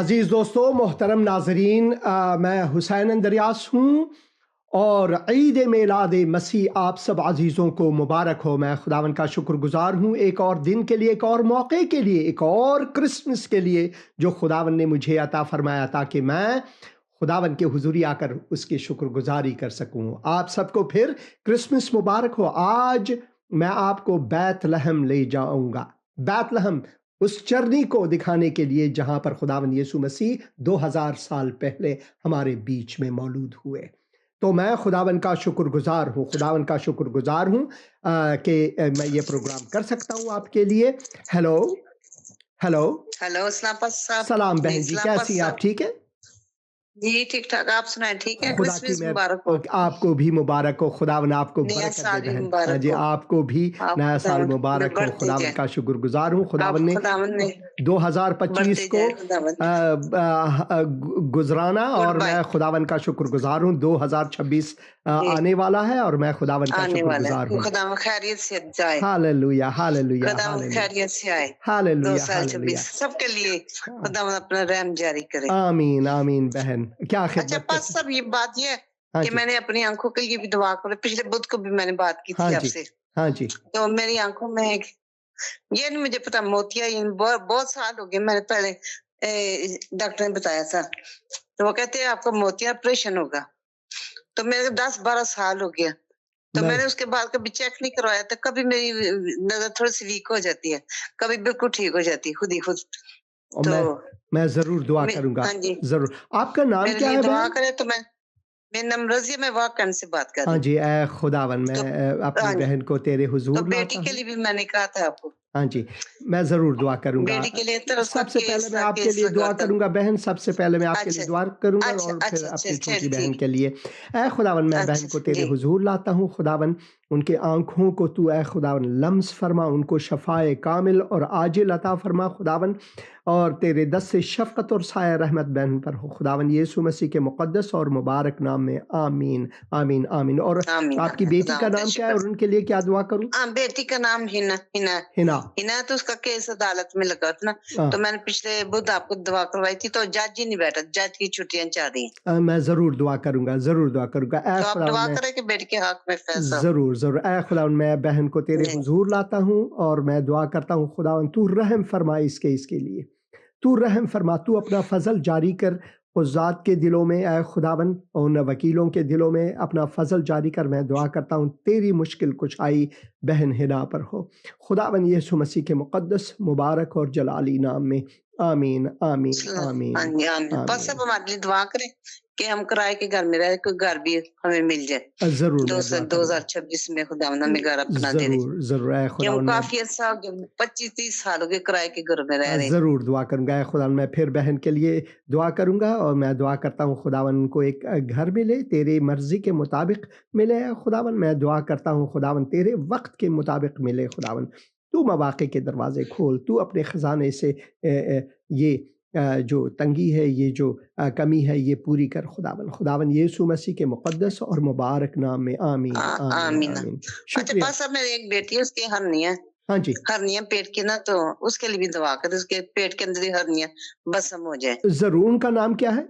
عزیز دوستو، محترم ناظرین، میں حسین اندریاس ہوں اور عید میلاد مسیح آپ سب عزیزوں کو مبارک ہو۔ میں خداوند کا شکر گزار ہوں ایک اور دن کے لیے، ایک اور موقع کے لیے، ایک اور کرسمس کے لیے جو خداوند نے مجھے عطا فرمایا تاکہ میں خداوند کے حضوری آ کر اس کی شکر گزاری کر سکوں۔ آپ سب کو پھر کرسمس مبارک ہو۔ آج میں آپ کو بیت لحم لے جاؤں گا، بیت لحم، اس چرنی کو دکھانے کے لیے جہاں پر خداوند یسوع مسیح 2000 سال پہلے ہمارے بیچ میں مولود ہوئے۔ تو میں خداوند کا شکر گزار ہوں، خداوند کا شکر گزار ہوں کہ میں یہ پروگرام کر سکتا ہوں آپ کے لیے۔ ہیلو ہیلو ہیلو، اسلام صاحب۔ سلام بہن جی، کیسی ہیں آپ؟ ٹھیک ہے جی ٹھیک ٹھاک، آپ سنائیں ٹھیک ہے؟ خدا کی کرسمس مبارک ہو۔ آپ کو بھی مبارک ہو، خداوند آپ کو نیا برکت سال دے بھی بہن۔ مبارک جی ہو، آپ کو بھی آپ نیا سال خداوند میں مبارک ہو۔ بڑھتے خداوند جائیں، کا شکر گزار ہوں۔ آپ خداوند نے خداوند میں 2025 بڑھتے کو جائیں خداوند۔ گزرانا، گڈ اور بائے۔ میں خداوند کا شکر گزار ہوں۔ 2026 جی آنے والا ہے اور میں خداوند کا آنے شکر والا گزار ہے، ہوں۔ خداوند خیریت سے جائے، ہاللویا ہاللویا خداوند ہاللویا خیریت سے آئے۔ Hallelujah 2026 hallelujah. سب کے لیے خداوند اپنا رحم جاری کرے۔ آمین آمین بہن، کیا اچھا خدمت پاس صاحب، یہ بات یہ ہے ہاں کہ جی میں نے اپنی آنکھوں کے لیے بھی دعا کرو، پچھلے بدھ کو بھی میں نے بات کی ہاں تھی آپ جی سے، ہاں جی تو میری آنکھوں میں یہ نہیں مجھے پتا موتیا، بہت سال ہو گئے، میں نے پہلے ڈاکٹر نے بتایا تھا، تو وہ کہتے ہیں آپ کا موتیا آپریشن ہوگا، تو میرے 10-12 سال ہو گیا، تو میں نے اس کے بعد کبھی چیک نہیں کروایا تھا، کبھی میری نظر تھوڑی سی ویک ہو جاتی ہے، کبھی بالکل ٹھیک ہو جاتی ہے خود ہی خود۔ اور تو میں ضرور دعا کروں گا، ہاں جی، ضرور۔ آپ کا نام میرے کیا لیے ہے دعا بہن؟ کرے۔ تو میرا نام رضیہ، میں واقعن سے بات کر ہاں رہی ہوں۔ جی، اے خداوند، تو میں اپنی ہاں جی، بہن کو تیرے تو حضور بیٹی لاتا کے ہوں۔ لیے بھی میں نے کہا تھا آپ کو، ہاں جی، میں ضرور دعا کروں گا۔ بیٹی کے لیے تو اس کا سب سے پہلے کیس میں تھا، آپ کے کیس لیے لگا دعا تھا۔ کروں گا بہن، سب سے پہلے میں آپ کے لیے اچھا دعا کروں گا اچھا اور پھر اچھا اچھا، اپنی چھوٹی چل بہن ٹھیک، کے لیے۔ اے خداوند، میں بہن اچھا کو تیرے جی، حضور لاتا ہوں۔ خداوند، ان کے آنکھوں کو تو اے خداوند لمس فرما، ان کو شفائے کامل اور عاجل عطا فرما خداوند، اور تیرے دست شفقت اور سایہ رحمت بہن پر ہو خداوند، یسوع مسیح کے مقدس اور مبارک نام میں، آمین آمین آمین۔ اور آمین آپ کی آمین، بیٹی کا خداوند کا نام کیا ہے شکر۔ اور ان کے لیے کیا دعا کروں؟ بیٹی کا نام ہنا، ہنا ہنا۔ ہنا، تو اس کا کیس عدالت میں لگا تھا نا، آہ، تو میں نے پچھلے بدھ آپ کو دعا کروائی تھی، تو جج ہی نہیں بیٹھا، جج کی چھٹیاں چاہ رہی ہیں، میں ضرور دعا کروں گا، ضرور دعا کروں گا۔ اے تو آپ خداوند، دعا میں کریں کہ بیٹی کے حق میں فیصلہ ہو۔ ضرور ضرور، اے خداوند، میں بہن کو تیرے جی حضور لاتا ہوں اور میں دعا کرتا ہوں خداوند، تو رحم فرما اس کے لیے، تو رحم فرما، تو اپنا فضل جاری کر ذات کے دلوں میں، اے خداوند، ان وکیلوں کے دلوں میں اپنا فضل جاری کر۔ میں دعا کرتا ہوں تیری مشکل کشائی بہن ہنا پر ہو خداوند، یسوع مسیح کے مقدس، مبارک اور جلالی نام میں، آمین آمین ہاں آمین جی آمین۔ بس آمین۔ اب ہمارے لیے دعا کریں کہ ہم کرائے کے گھر میں رہے، کوئی گھر بھی ہمیں مل جائے، ضرور میں دعا کروں گا، 2026 میں خداوند ہمیں گھر اپنا دے دے، ضرور ضرور۔ اے کہ ہم خداوند، میں کافی عرصہ ہو گیا، 25-30 سال ہو گئے کرائے کے گھر میں رہ رہے ہیں۔ ضرور دعا کروں گا۔ اے خداوند، میں پھر بہن کے لیے دعا کروں گا اور میں دعا کرتا ہوں خداوند کو ایک گھر ملے، تیرے مرضی کے مطابق ملے۔ اے خداوند، میں دعا کرتا ہوں خداوند تیرے وقت کے مطابق ملے خداوند، تو مواقع کے دروازے کھول، تو اپنے خزانے سے یہ جو تنگی ہے، یہ جو کمی ہے، یہ پوری کر خداوند، خداوند یسوع مسیح کے مقدس اور مبارک نام میں، آمین آمین آمین۔ آمین۔ اچھا شکریہ۔ پاس صاحب، میری ایک بیٹی ہے، اس کی ہرنیاں، ہاں جی، ہرنیاں پیٹ کی نا، تو اس کے لیے بھی دعا کرے، اس کے پیٹ کے اندر ہی ہرنیاں بسم ہو جائے۔ ضرور۔ ان کا نام کیا ہے؟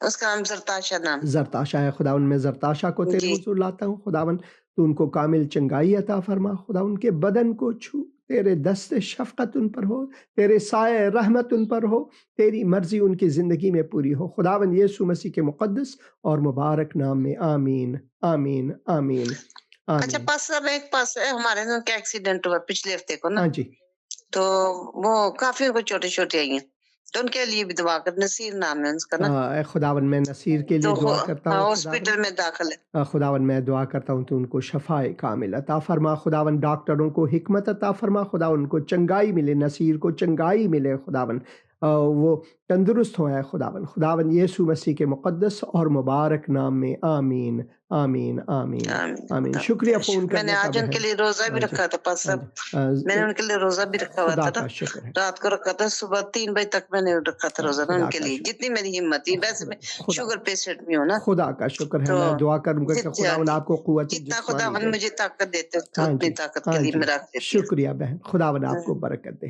اس کا نام زرتاشا نام۔ زرتاشا ہے خداوند، میں زرتاشا کو تیرے جی حضور لاتا ہوں خداوند، تو ان کو کامل چنگائی عطا فرما خداوند، کے بدن کو چھو، تیرے دست شفقت ان پر ہو، تیرے سائے رحمت ان پر ہو، تیری مرضی ان کی زندگی میں پوری ہو خداوند، یسوع مسیح کے مقدس اور مبارک نام میں، آمین آمین آمین اچھا آمین۔ پاس صاحب، ایک پاس ہمارے یہاں کا ایکسیڈنٹ ہوا پچھلے ہفتے کو نا، ہاں جی، تو وہ کافی کو چھوٹے چھوٹے آئی ہیں، تو ان کے لیے بھی دعا کر، نصیر نام ہے اس کا نا، اے خداوند، میں نصیر کے تو لیے دعا کرتا ہوں خداوند، ہاسپٹل میں داخل ہے۔ خداوند میں دعا کرتا ہوں تو ان کو شفائے کامل عطا فرما خداوند، ڈاکٹروں کو حکمت عطا فرما خداوند، کو چنگائی ملے، نصیر کو چنگائی ملے خداوند، وہ تندرست ہوں اے خداوند، خداوند یسوع مسیح کے مقدس اور مبارک نام میں، آمین آمین آمین آمین۔ شکریہ فون میں نے کرنے کا آج ان کے بہن۔ لیے روزہ بھی ہاں جی رکھا تھا پاس ہاں صاحب، جی، میں نے ان کے لیے روزہ بھی رکھا ہوا خدا تھا نا، کا شکر ہے، رات کو رکھا تھا، صبح 3 بجے تک میں نے رکھا تھا روزہ نا ان خدا کے کا لیے، شکر، جتنی میری ہمت تھی، ویسے میں خدا شوگر پیشنٹ بھی ہوں نا، خدا کا شکر ہے۔ تو میں دعا کروں گا کہ خداوند جی، آپ کو قوت جتنا جسمانی خداوند دے۔ مجھے طاقت دیتے ہو ہاں اتنی جی طاقت کے ہاں لیے جی، میں رکھ دیتی ہوں۔ شکریہ بہن، خداوند آپ کو برکت دے۔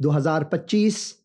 2025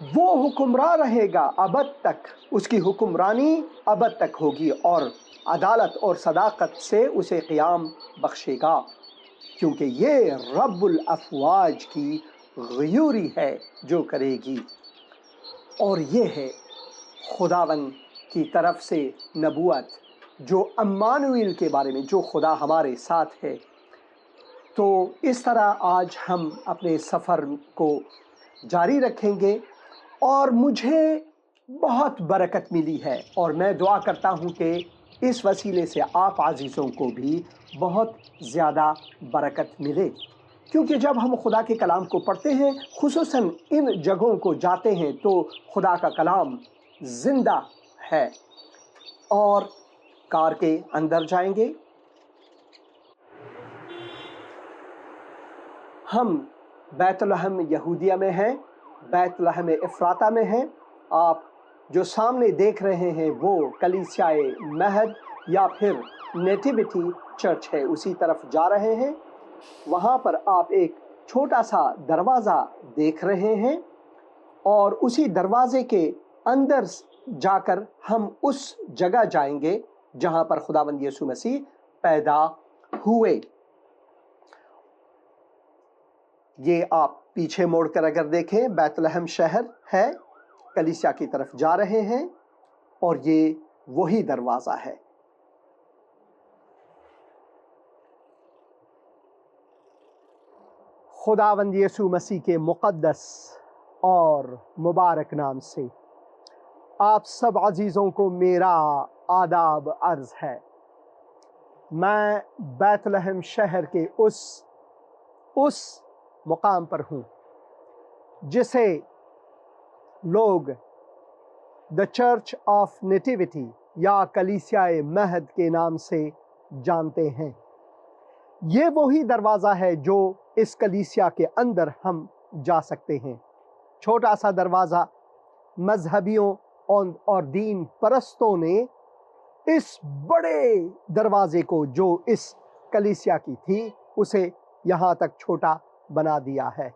وہ حکمراں رہے گا ابد تک، اس کی حکمرانی ابد تک ہوگی، اور عدالت اور صداقت سے اسے قیام بخشے گا، کیونکہ یہ رب الافواج کی غیوری ہے جو کرے گی۔ اور یہ ہے خداوند کی طرف سے نبوت جو امانویل کے بارے میں، جو خدا ہمارے ساتھ ہے۔ تو اس طرح آج ہم اپنے سفر کو جاری رکھیں گے، اور مجھے بہت برکت ملی ہے، اور میں دعا کرتا ہوں کہ اس وسیلے سے آپ عزیزوں کو بھی بہت زیادہ برکت ملے، کیونکہ جب ہم خدا کے کلام کو پڑھتے ہیں، خصوصاً ان جگہوں کو جاتے ہیں، تو خدا کا کلام زندہ ہے۔ اور کار کے اندر جائیں گے، ہم بیت لحم یہودیہ میں ہیں، بیت لحم افراطہ میں ہیں۔ آپ جو سامنے دیکھ رہے ہیں وہ کلیسیائے مہد یا پھر نیٹیویٹی چرچ ہے، اسی طرف جا رہے ہیں۔ وہاں پر آپ ایک چھوٹا سا دروازہ دیکھ رہے ہیں، اور اسی دروازے کے اندر جا کر ہم اس جگہ جائیں گے جہاں پر خداوند یسوع مسیح پیدا ہوئے۔ یہ آپ پیچھے موڑ کر اگر دیکھیں، بیت لحم شہر ہے، کلیسیا کی طرف جا رہے ہیں، اور یہ وہی دروازہ ہے۔ خداوند یسوع مسیح کے مقدس اور مبارک نام سے آپ سب عزیزوں کو میرا آداب عرض ہے۔ میں بیت لحم شہر کے اس مقام پر ہوں جسے لوگ دا چرچ آف نیٹیویٹی یا کلیسیائے مہد کے نام سے جانتے ہیں۔ یہ وہی دروازہ ہے جو اس کلیسیا کے اندر ہم جا سکتے ہیں۔ چھوٹا سا دروازہ، مذہبیوں اور دین پرستوں نے اس بڑے دروازے کو جو اس کلیسیا کی تھی اسے یہاں تک چھوٹا بنا دیا ہے،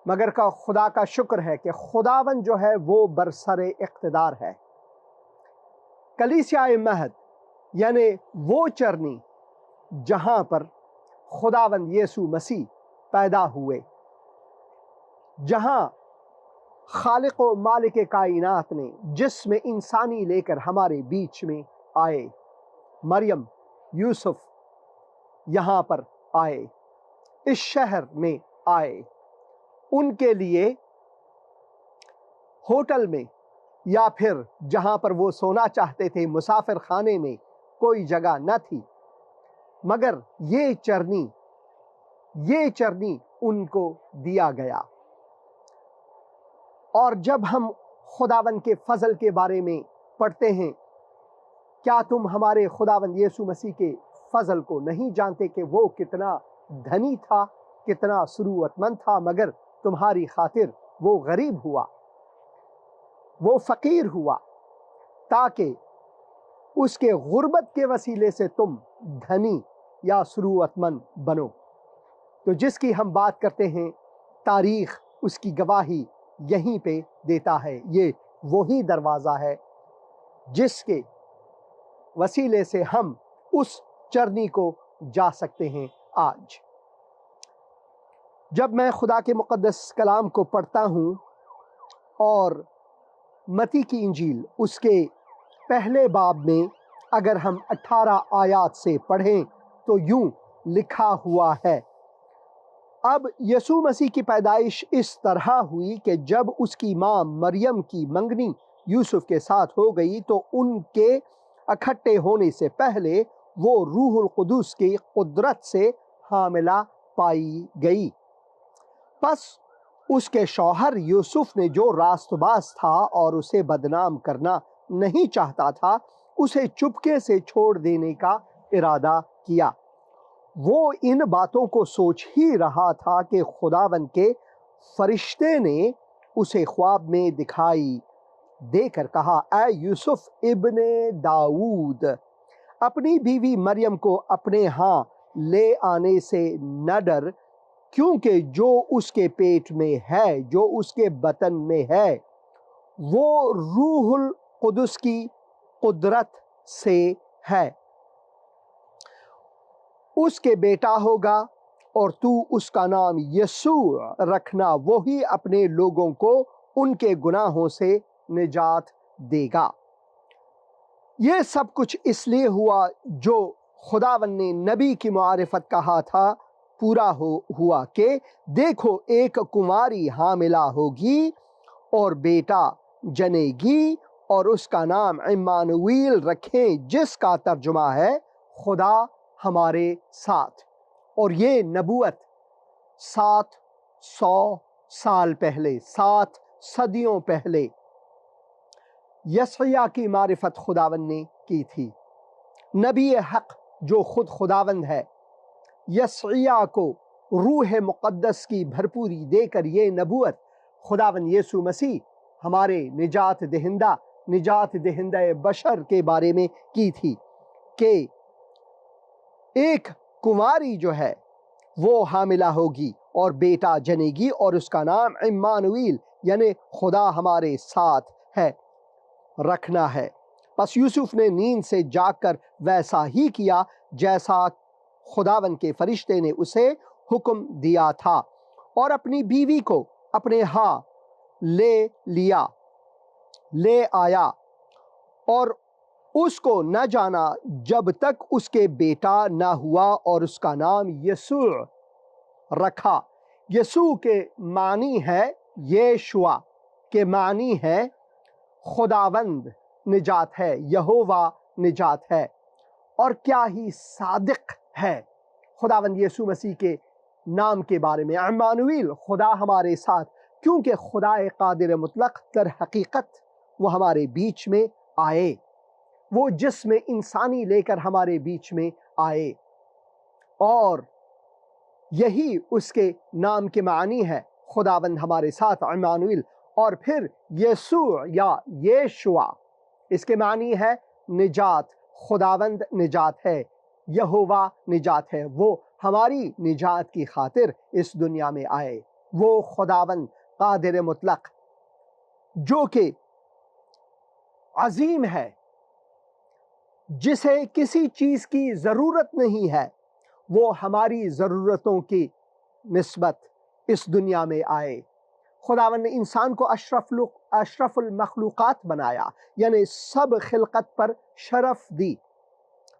مگر خدا کا شکر ہے کہ خداوند جو ہے وہ برسر اقتدار ہے۔ کلیسیائے مہد یعنی وہ چرنی جہاں پر خداوند یسوع مسیح پیدا ہوئے، جہاں خالق و مالک کائنات نے جسم انسانی لے کر ہمارے بیچ میں آئے، مریم، یوسف یہاں پر آئے، اس شہر میں آئے۔ ان کے لیے ہوٹل میں یا پھر جہاں پر وہ سونا چاہتے تھے، مسافر خانے میں کوئی جگہ نہ تھی، مگر یہ چرنی ان کو دیا گیا۔ اور جب ہم خداوند کے فضل کے بارے میں پڑھتے ہیں، کیا تم ہمارے خداوند یسوع مسیح کے فضل کو نہیں جانتے کہ وہ کتنا دھنی تھا، کتنا ثروت مند تھا، مگر تمہاری خاطر وہ غریب ہوا، وہ فقیر ہوا، تاکہ اس کے غربت کے وسیلے سے تم دھنی یا ثروت مند بنو۔ تو جس کی ہم بات کرتے ہیں، تاریخ اس کی گواہی یہیں پہ دیتا ہے۔ یہ وہی دروازہ ہے جس کے وسیلے سے ہم اس چرنی کو جا سکتے ہیں۔ آج جب میں خدا کے مقدس کلام کو پڑھتا ہوں، اور متی کی انجیل اس کے پہلے باب میں اگر ہم 18 آیات سے پڑھیں تو یوں لکھا ہوا ہے، اب یسوع مسیح کی پیدائش اس طرح ہوئی کہ جب اس کی ماں مریم کی منگنی یوسف کے ساتھ ہو گئی تو ان کے اکٹھے ہونے سے پہلے وہ روح القدس کی قدرت سے حاملہ پائی گئی۔ پس اس کے شوہر یوسف نے جو راست باز تھا اور اسے بدنام کرنا نہیں چاہتا تھا، اسے چپکے سے چھوڑ دینے کا ارادہ کیا۔ وہ ان باتوں کو سوچ ہی رہا تھا کہ خداوند کے فرشتے نے اسے خواب میں دکھائی دے کر کہا، اے یوسف ابن داؤد، اپنی بیوی مریم کو اپنے ہاں لے آنے سے نہ ڈر، کیونکہ جو اس کے پیٹ میں ہے، جو اس کے بطن میں ہے، وہ روح القدس کی قدرت سے ہے۔ اس کے بیٹا ہوگا اور تو اس کا نام یسوع رکھنا، وہی اپنے لوگوں کو ان کے گناہوں سے نجات دے گا۔ یہ سب کچھ اس لیے ہوا جو خداوند نے نبی کی معرفت کہا تھا پورا ہوا کہ دیکھو ایک کنواری حاملہ ہوگی اور بیٹا جنے گی اور اس کا نام عمانویل رکھیں، جس کا ترجمہ ہے خدا ہمارے ساتھ۔ اور یہ نبوت 700 سال پہلے، 7 صدیوں پہلے یسعیاہ کی معرفت خداوند نے کی تھی۔ نبی حق جو خود خداوند ہے، یسعیاہ کو روح مقدس کی بھرپوری دے کر یہ نبوت خداوند یسوع مسیح ہمارے نجات دہندہ بشر کے بارے میں کی تھی کہ ایک کنواری جو ہے وہ حاملہ ہوگی اور بیٹا جنے گی اور اس کا نام عمانویل یعنی خدا ہمارے ساتھ ہے رکھنا ہے۔ پس یوسف نے نیند سے جاگ کر ویسا ہی کیا جیسا خداوند کے فرشتے نے اسے حکم دیا تھا، اور اپنی بیوی کو اپنے ہاں لے آیا اور اس کو نہ جانا جب تک اس کے بیٹا نہ ہوا، اور اس کا نام یسوع رکھا۔ یسوع کے معنی ہے، یشوع کے معنی ہے خداوند نجات ہے، یہوہ نجات ہے۔ اور کیا ہی صادق ہے خداوند یسوع مسیح کے نام کے بارے میں، عمانویل خدا ہمارے ساتھ، کیونکہ خدا قادر مطلق در حقیقت وہ ہمارے بیچ میں آئے، وہ جسم انسانی لے کر ہمارے بیچ میں آئے، اور یہی اس کے نام کے معنی ہے، خداوند ہمارے ساتھ، عمانویل۔ اور پھر یسوع یا یشوع، اس کے معنی ہے نجات، خداوند نجات ہے، یہوہ نجات ہے، وہ ہماری نجات کی خاطر اس دنیا میں آئے۔ وہ خداوند قادر مطلق جو کہ عظیم ہے، جسے کسی چیز کی ضرورت نہیں ہے، وہ ہماری ضرورتوں کی نسبت اس دنیا میں آئے۔ خداوند نے انسان کو اشرف المخلوقات بنایا، یعنی سب خلقت پر شرف دی،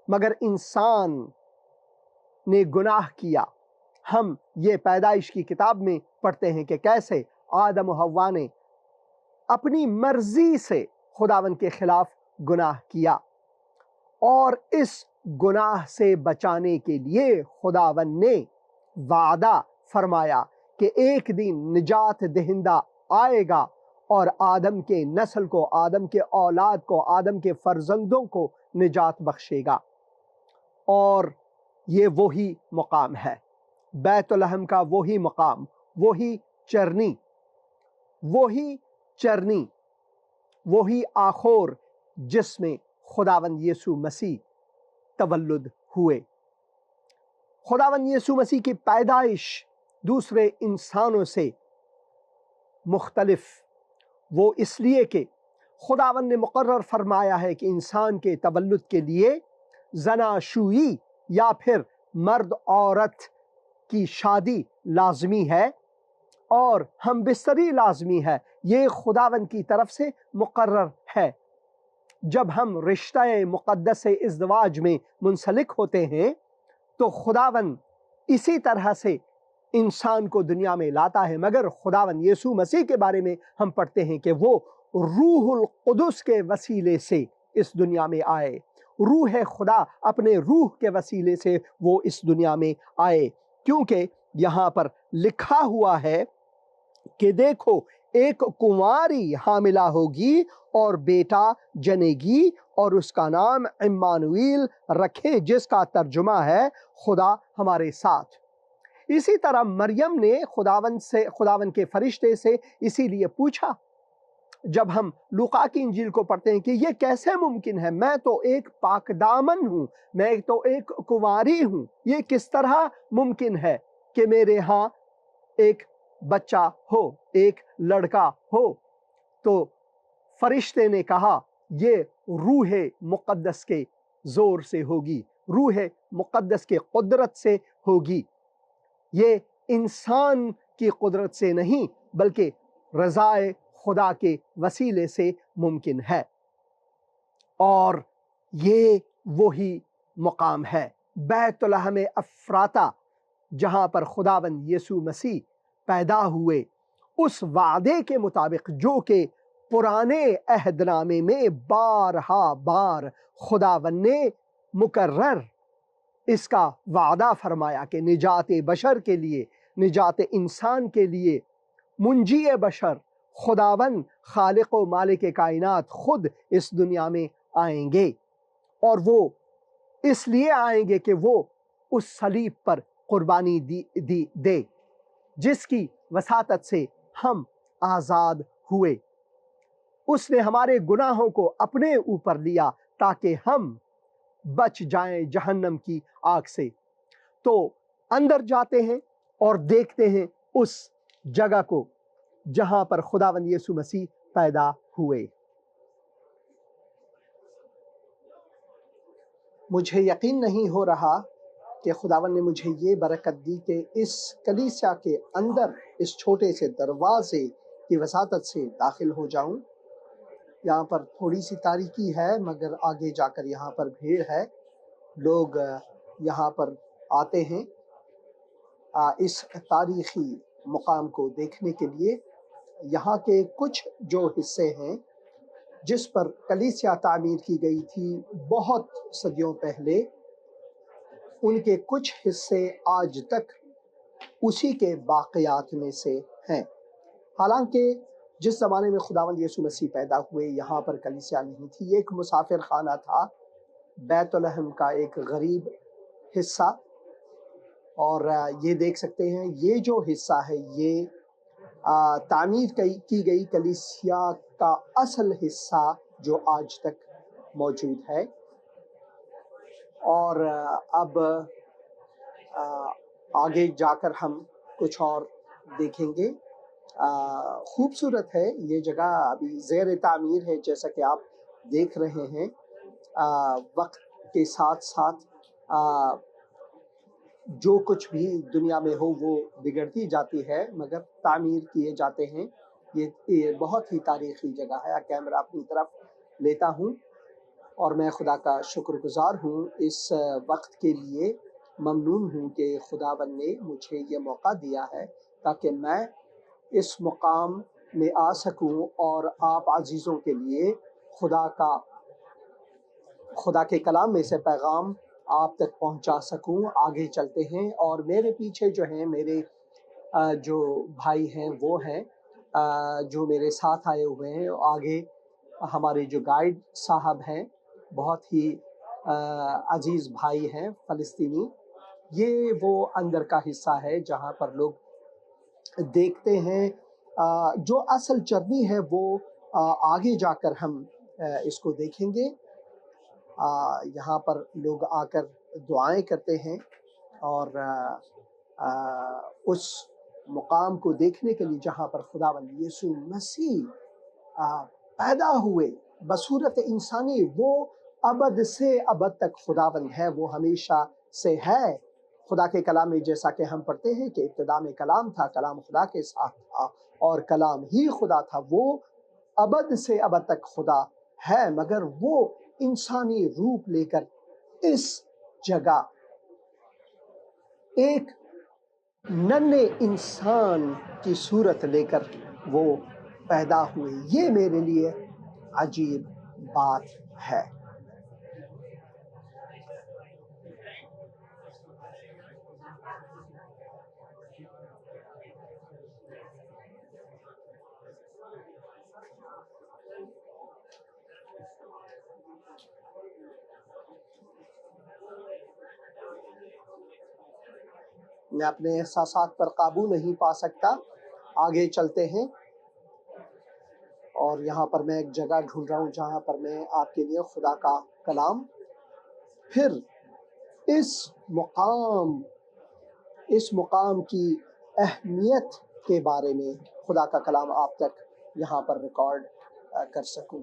مگر انسان نے گناہ کیا۔ ہم یہ پیدائش کی کتاب میں پڑھتے ہیں کہ کیسے آدم و حوا نے اپنی مرضی سے خداوند کے خلاف گناہ کیا، اور اس گناہ سے بچانے کے لیے خداوند نے وعدہ فرمایا کہ ایک دن نجات دہندہ آئے گا اور آدم کے نسل کو، آدم کے اولاد کو، آدم کے فرزندوں کو نجات بخشے گا۔ اور یہ وہی مقام ہے، بیت لحم کا وہی مقام، وہی چرنی، وہی آخور جس میں خداوند یسوع مسیح تولد ہوئے۔ خداوند یسوع مسیح کی پیدائش دوسرے انسانوں سے مختلف وہ اس لیے کہ خداوند نے مقرر فرمایا ہے کہ انسان کے تولد کے لیے زناشویی یا پھر مرد عورت کی شادی لازمی ہے اور ہم بستری لازمی ہے۔ یہ خداوند کی طرف سے مقرر ہے۔ جب ہم رشتہ مقدس ازدواج میں منسلک ہوتے ہیں تو خداوند اسی طرح سے انسان کو دنیا میں لاتا ہے، مگر خداوند یسوع مسیح کے بارے میں ہم پڑھتے ہیں کہ وہ روح القدس کے وسیلے سے اس دنیا میں آئے۔ روح خدا اپنے روح کے وسیلے سے وہ اس دنیا میں آئے، کیونکہ یہاں پر لکھا ہوا ہے کہ دیکھو ایک کنواری حاملہ ہوگی اور بیٹا جنے گی اور اس کا نام عمانویل رکھے، جس کا ترجمہ ہے خدا ہمارے ساتھ۔ اسی طرح مریم نے خداوند کے فرشتے سے اسی لیے پوچھا، جب ہم لوقا کی انجیل کو پڑھتے ہیں کہ یہ کیسے ممکن ہے، میں تو ایک پاک دامن ہوں، میں تو ایک کنواری ہوں، یہ کس طرح ممکن ہے کہ میرے ہاں ایک بچہ ہو، ایک لڑکا ہو، تو فرشتے نے کہا یہ روح مقدس کے زور سے ہوگی، روح مقدس کے قدرت سے ہوگی، یہ انسان کی قدرت سے نہیں بلکہ رضائے خدا کے وسیلے سے ممکن ہے۔ اور یہ وہی مقام ہے، بیت لحم افراطہ، جہاں پر خداوند یسوع مسیح پیدا ہوئے، اس وعدے کے مطابق جو کہ پرانے عہد نامے میں بارہا بار خداوند نے مکرر اس کا وعدہ فرمایا کہ نجات بشر کے لیے، نجات انسان کے لیے منجی بشر خداوند خالق و مالک کائنات خود اس دنیا میں آئیں گے، اور وہ اس لیے آئیں گے کہ وہ اس صلیب پر قربانی دے جس کی وساطت سے ہم آزاد ہوئے۔ اس نے ہمارے گناہوں کو اپنے اوپر لیا تاکہ ہم بچ جائیں جہنم کی آگ سے۔ تو اندر جاتے ہیں اور دیکھتے ہیں اس جگہ کو جہاں پر خداوند یسوع مسیح پیدا ہوئے۔ مجھے یقین نہیں ہو رہا کہ خداوند نے مجھے یہ برکت دی کہ اس کلیسیا کے اندر اس چھوٹے سے دروازے کی وساطت سے داخل ہو جاؤں۔ یہاں پر تھوڑی سی تاریکی ہے مگر آگے جا کر یہاں پر بھیڑ ہے، لوگ یہاں پر آتے ہیں اس تاریخی مقام کو دیکھنے کے لیے۔ یہاں کے کچھ جو حصے ہیں جس پر کلیسیا تعمیر کی گئی تھی بہت صدیوں پہلے، ان کے کچھ حصے آج تک اسی کے باقیات میں سے ہیں۔ حالانکہ جس زمانے میں خداوند یسوع مسیح پیدا ہوئے یہاں پر کلیسیا نہیں تھی، یہ ایک مسافر خانہ تھا، بیت لحم کا ایک غریب حصہ۔ اور یہ دیکھ سکتے ہیں یہ جو حصہ ہے یہ تعمیر کی گئی کلیسیا کا اصل حصہ جو آج تک موجود ہے۔ اور اب آگے جا کر ہم کچھ اور دیکھیں گے۔ خوبصورت ہے یہ جگہ، ابھی زیر تعمیر ہے جیسا کہ آپ دیکھ رہے ہیں۔ وقت کے ساتھ ساتھ جو کچھ بھی دنیا میں ہو وہ بگڑتی جاتی ہے مگر تعمیر کیے جاتے ہیں۔ یہ بہت ہی تاریخی جگہ ہے۔ کیمرہ اپنی طرف لیتا ہوں اور میں خدا کا شکر گزار ہوں، اس وقت کے لیے ممنون ہوں کہ خداوند نے مجھے یہ موقع دیا ہے تاکہ میں اس مقام میں آ سکوں اور آپ عزیزوں کے لیے خدا کے کلام میں سے پیغام آپ تک پہنچا سکوں۔ آگے چلتے ہیں اور میرے پیچھے جو ہیں میرے جو بھائی ہیں وہ ہیں جو میرے ساتھ آئے ہوئے ہیں۔ آگے ہمارے جو گائیڈ صاحب ہیں، بہت ہی عزیز بھائی ہیں فلسطینی۔ یہ وہ اندر کا حصہ ہے جہاں پر لوگ دیکھتے ہیں۔ جو اصل چرنی ہے وہ آگے جا کر ہم اس کو دیکھیں گے۔ یہاں پر لوگ آ کر دعائیں کرتے ہیں اور اس مقام کو دیکھنے کے لیے جہاں پر خداوند یسوع مسیح پیدا ہوئے بصورت انسانی، وہ ابد سے ابد تک خداوند ہے، وہ ہمیشہ سے ہے۔ خدا کے کلام میں جیسا کہ ہم پڑھتے ہیں کہ ابتدا میں کلام تھا، کلام خدا کے ساتھ تھا اور کلام ہی خدا تھا۔ وہ ابد سے ابد تک خدا ہے مگر وہ انسانی روپ لے کر اس جگہ ایک ننھے انسان کی صورت لے کر وہ پیدا ہوئے۔ یہ میرے لیے عجیب بات ہے۔ میں اپنے احساسات پر قابو نہیں پا سکتا۔ آگے چلتے ہیں اور یہاں پر میں ایک جگہ ڈھونڈ رہا ہوں جہاں پر میں آپ کے لیے خدا کا کلام پھر اس مقام کی اہمیت کے بارے میں خدا کا کلام آپ تک یہاں پر ریکارڈ کر سکوں۔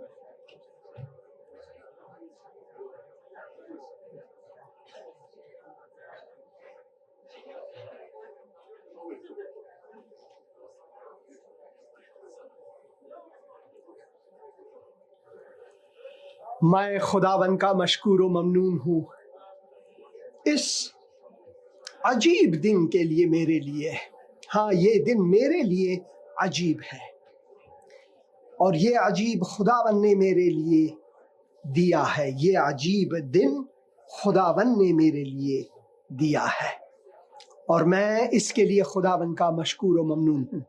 میں خداوند کا مشکور و ممنون ہوں اس عجیب دن کے لیے میرے لیے۔ ہاں، یہ دن میرے لیے عجیب ہے، اور یہ عجیب خداوند نے میرے لیے دیا ہے۔ یہ عجیب دن خداوند نے میرے لیے دیا ہے، اور میں اس کے لیے خداوند کا مشکور و ممنون ہوں۔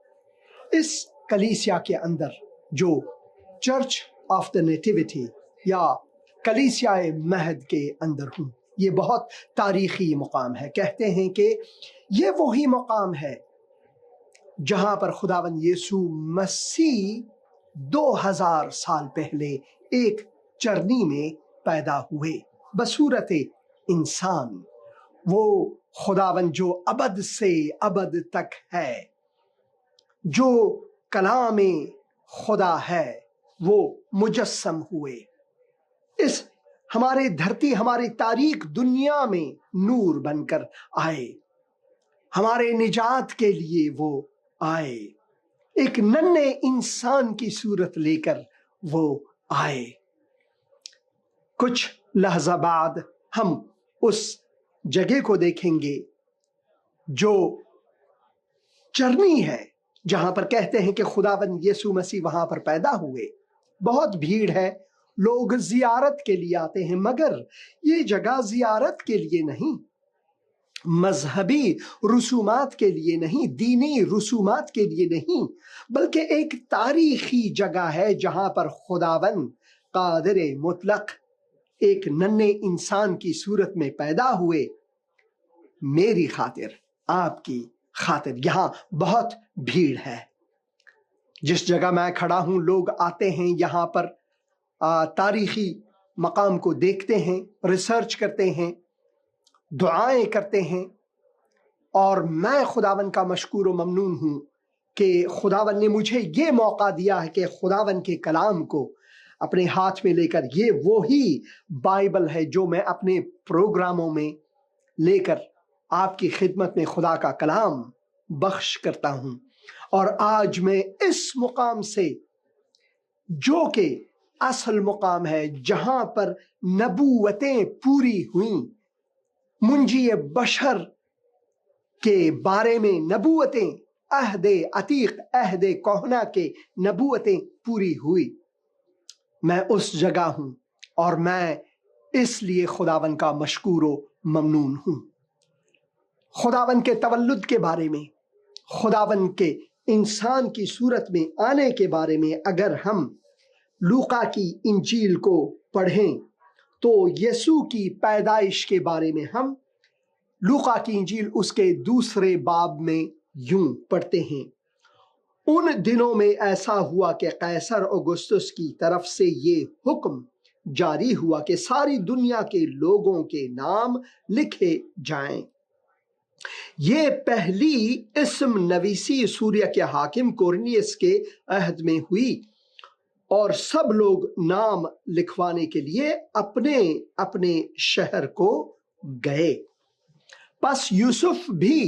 اس کلیسیا کے اندر جو چرچ آف دا نیٹیویٹی یا کلیسیا مہد کے اندر ہوں، یہ بہت تاریخی مقام ہے۔ کہتے ہیں کہ یہ وہی مقام ہے جہاں پر خداوند یسوع مسیح 2000 سال پہلے ایک چرنی میں پیدا ہوئے بصورت انسان۔ وہ خداوند جو ابد سے ابد تک ہے، جو کلام خدا ہے، وہ مجسم ہوئے، اس ہمارے دھرتی، ہماری تاریک دنیا میں نور بن کر آئے، ہمارے نجات کے لیے وہ آئے، ایک ننھے انسان کی صورت لے کر وہ آئے۔ کچھ لحظہ بعد ہم اس جگہ کو دیکھیں گے جو چرنی ہے، جہاں پر کہتے ہیں کہ خداوند یسوع مسیح وہاں پر پیدا ہوئے۔ بہت بھیڑ ہے، لوگ زیارت کے لیے آتے ہیں، مگر یہ جگہ زیارت کے لیے نہیں، مذہبی رسومات کے لیے نہیں، دینی رسومات کے لیے نہیں، بلکہ ایک تاریخی جگہ ہے جہاں پر خداوند قادر مطلق ایک ننھے انسان کی صورت میں پیدا ہوئے، میری خاطر، آپ کی خاطر۔ یہاں بہت بھیڑ ہے۔ جس جگہ میں کھڑا ہوں، لوگ آتے ہیں یہاں پر، تاریخی مقام کو دیکھتے ہیں، ریسرچ کرتے ہیں، دعائیں کرتے ہیں، اور میں خداوند کا مشکور و ممنون ہوں کہ خداوند نے مجھے یہ موقع دیا ہے کہ خداوند کے کلام کو اپنے ہاتھ میں لے کر، یہ وہی بائبل ہے جو میں اپنے پروگراموں میں لے کر آپ کی خدمت میں خدا کا کلام بخش کرتا ہوں۔ اور آج میں اس مقام سے، جو کہ اصل مقام ہے جہاں پر نبوتیں پوری ہوئیں، منجی بشر کے بارے میں نبوتیں، عہد عتیق، عہد کہنہ کے نبوتیں پوری ہوئی، میں اس جگہ ہوں، اور میں اس لیے خداوند کا مشکور و ممنون ہوں۔ خداوند کے تولد کے بارے میں، خداوند کے انسان کی صورت میں آنے کے بارے میں اگر ہم لوقا کی انجیل کو پڑھیں تو یسوع کی پیدائش کے بارے میں ہم لوقا کی انجیل اس کے 2 باب میں یوں پڑھتے ہیں: ان دنوں میں ایسا ہوا کہ قیصر اوگسطس کی طرف سے یہ حکم جاری ہوا کہ ساری دنیا کے لوگوں کے نام لکھے جائیں۔ یہ پہلی اسم نویسی سوریہ کے حاکم کورنیلس کے عہد میں ہوئی، اور سب لوگ نام لکھوانے کے لیے اپنے اپنے شہر کو گئے۔ پس یوسف بھی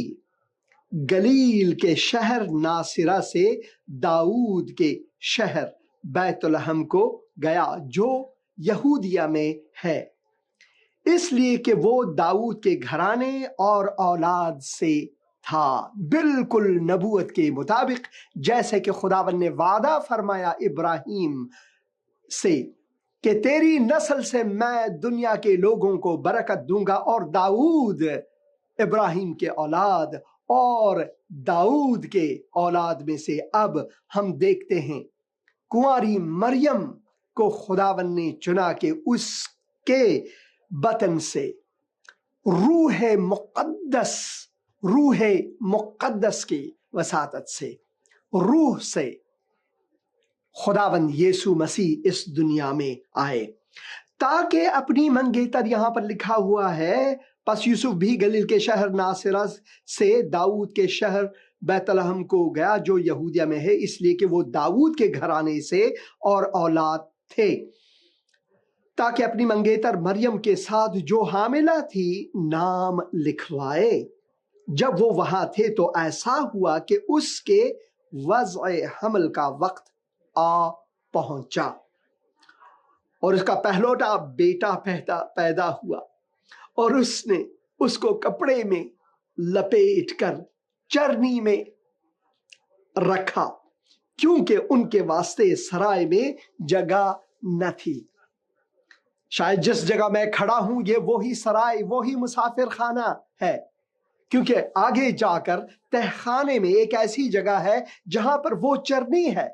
گلیل کے شہر ناصرہ سے داؤد کے شہر بیت لحم کو گیا جو یہودیہ میں ہے، اس لیے کہ وہ داؤد کے گھرانے اور اولاد سے تھا، بالکل نبوت کے مطابق، جیسے کہ خداوند نے وعدہ فرمایا ابراہیم سے کہ تیری نسل سے میں دنیا کے لوگوں کو برکت دوں گا، اور داؤد ابراہیم کے اولاد، اور داؤد کے اولاد میں سے اب ہم دیکھتے ہیں کنواری مریم کو خداوند نے چنا کہ اس کے بطن سے روح مقدس کی وساطت سے، روح سے خداوند یسوع مسیح اس دنیا میں آئے، تاکہ اپنی منگیتر یہاں پر لکھا ہوا ہے: پس یوسف بھی گلیل کے شہر ناصرہ سے داؤد کے شہر بیت لحم کو گیا جو یہودیہ میں ہے، اس لیے کہ وہ داؤد کے گھرانے سے اور اولاد تھے، تاکہ اپنی منگیتر مریم کے ساتھ جو حاملہ تھی نام لکھوائے۔ جب وہ وہاں تھے تو ایسا ہوا کہ اس کے وضع حمل کا وقت آ پہنچا اور اس کا پہلوٹا بیٹا پیدا ہوا، اور اس نے اس کو کپڑے میں لپیٹ کر چرنی میں رکھا، کیونکہ ان کے واسطے سرائے میں جگہ نہ تھی۔ شاید جس جگہ میں کھڑا ہوں یہ وہی سرائے، وہی مسافر خانہ ہے، کیونکہ آگے جا کر تہخانے میں ایک ایسی جگہ ہے جہاں پر وہ چرنی ہے۔